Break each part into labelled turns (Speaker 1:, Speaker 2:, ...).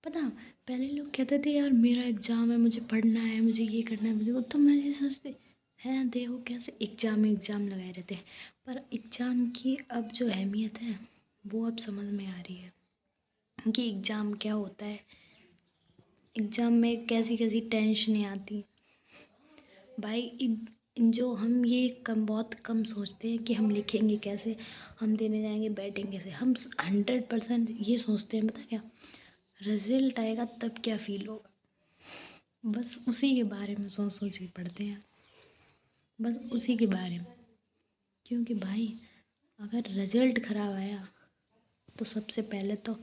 Speaker 1: पता, पहले लोग कहते थे यार मेरा एग्ज़ाम है, मुझे पढ़ना है, मुझे ये करना है, मुझे वो, तो मैं ये सोचती हैं देखो कैसे एग्ज़ाम लगाए रहते हैं। पर एग्ज़ाम की अब जो अहमियत है वो अब समझ में आ रही है कि एग्ज़ाम क्या होता है। एग्ज़ाम में कैसी कैसी टेंशनें आती भाई। जो हम ये कम बहुत कम सोचते हैं कि हम लिखेंगे कैसे, हम देने जाएंगे बैटिंग कैसे। हम 100% ये सोचते हैं, पता क्या, रिजल्ट आएगा तब क्या फील होगा। बस उसी के बारे में सोच सोच के पढ़ते हैं, बस उसी के बारे में। क्योंकि भाई अगर रिजल्ट ख़राब आया तो सबसे पहले तो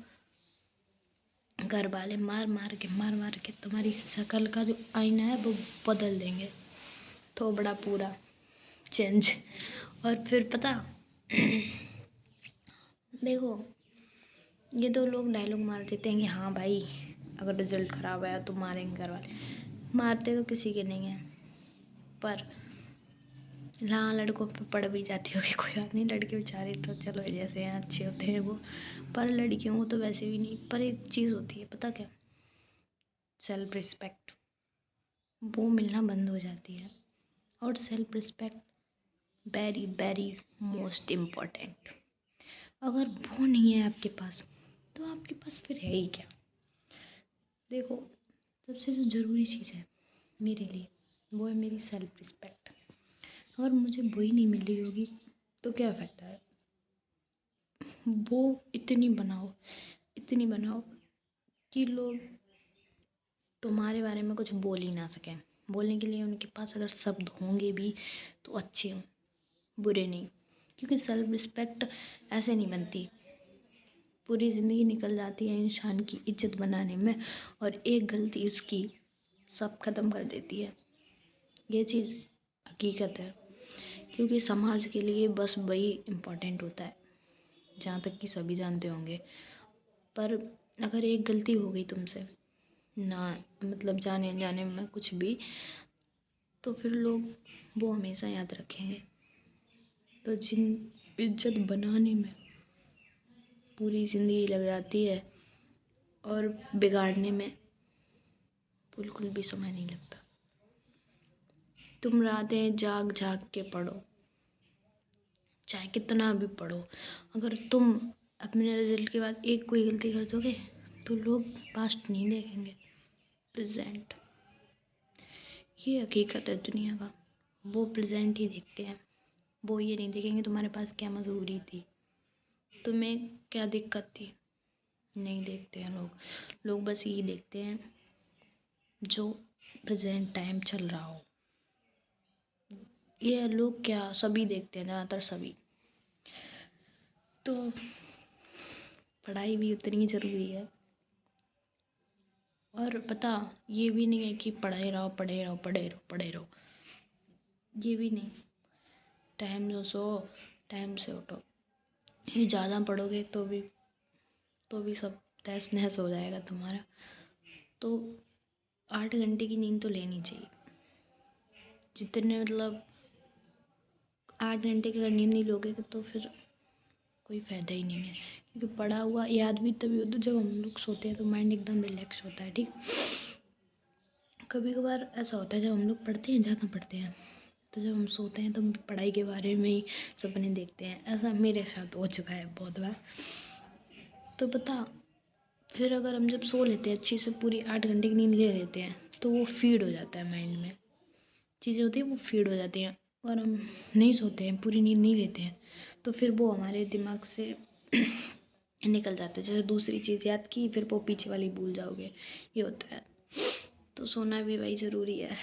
Speaker 1: घर वाले मार मार के तुम्हारी शक्ल का जो आईना है वो बदल देंगे, तो बड़ा पूरा चेंज। और फिर पता देखो, ये तो लोग डायलॉग मार देते हैं कि हाँ भाई अगर रिजल्ट ख़राब आया तो मारेंगे घर वाले। मारते तो किसी के नहीं हैं, पर हाँ लड़कों पे पड़ भी जाती होगी, कोई बात नहीं, लड़के बेचारे तो चलो जैसे हैं अच्छे होते हैं वो। पर लड़कियों को तो वैसे भी नहीं। पर एक चीज़ होती है पता क्या, सेल्फ रिस्पेक्ट, वो मिलना बंद हो जाती है। और self respect very very most important. अगर वो नहीं है आपके पास तो आपके पास फिर है ही क्या। देखो, सबसे जो ज़रूरी चीज़ है मेरे लिए वो है मेरी सेल्फ रिस्पेक्ट। अगर मुझे वही नहीं मिल रही होगी तो क्या फ़ायदा है। वो इतनी बनाओ कि लोग तुम्हारे बारे में कुछ बोल ही ना सकें। बोलने के लिए उनके पास अगर शब्द होंगे भी तो अच्छे हों, बुरे नहीं। क्योंकि सेल्फ रिस्पेक्ट ऐसे नहीं बनती, पूरी ज़िंदगी निकल जाती है इंसान की इज्जत बनाने में, और एक गलती उसकी सब ख़त्म कर देती है। ये चीज़ हकीकत है। क्योंकि समाज के लिए बस वही इम्पोर्टेंट होता है, जहाँ तक कि सभी जानते होंगे। पर अगर एक गलती हो गई तुमसे ना, मतलब जाने जाने में कुछ भी, तो फिर लोग वो हमेशा याद रखेंगे। तो जिन इज्जत बनाने में पूरी ज़िंदगी लग जाती है और बिगाड़ने में बिल्कुल भी समय नहीं लगता। तुम रातें जाग जाग के पढ़ो, चाहे कितना भी पढ़ो, अगर तुम अपने रिजल्ट के बाद एक कोई गलती कर दोगे तो लोग पास्ट नहीं देखेंगे, प्रेजेंट। ये हकीकत है दुनिया का। वो प्रेजेंट ही देखते हैं, वो ये नहीं देखेंगे तुम्हारे पास क्या मजबूरी थी, तुम्हें क्या दिक्कत थी। नहीं देखते हैं लोग बस यही देखते हैं जो प्रेजेंट टाइम चल रहा हो। ये लोग क्या, सभी देखते हैं, ज़्यादातर सभी। तो पढ़ाई भी उतनी ज़रूरी है। और पता, ये भी नहीं है कि पढ़े रहो पढ़े रहो पढ़े रहो पढ़े रहो, ये भी नहीं। टाइम से सो, टाइम से उठो। ये ज़्यादा पढ़ोगे तो भी सब तहस नहस हो जाएगा तुम्हारा। तो 8 घंटे की नींद तो लेनी चाहिए। जितने मतलब 8 घंटे की अगर नींद नहीं लोगे तो फिर कोई फ़ायदा ही नहीं है। क्योंकि पढ़ा हुआ याद भी तभी होता है जब हम लोग सोते हैं, तो माइंड एकदम रिलैक्स होता है। ठीक, कभी कभार ऐसा होता है जब हम लोग पढ़ते हैं, ज़्यादा पढ़ते हैं, तो जब हम सोते हैं तो हम पढ़ाई के बारे में ही सपने देखते हैं। ऐसा मेरे साथ हो चुका है बहुत बार। तो पता, फिर अगर हम जब सो लेते हैं अच्छी से, पूरी 8 घंटे की नींद ले लेते हैं, तो वो फीड हो जाता है माइंड में, चीज़ें होती हैं वो फीड हो जाती हैं। और हम नहीं सोते हैं, पूरी नींद नहीं लेते हैं, तो फिर वो हमारे दिमाग से निकल जाता है। जैसे दूसरी चीज़ याद की फिर वो पीछे वाली भूल जाओगे, ये होता है। तो सोना भी भाई ज़रूरी है।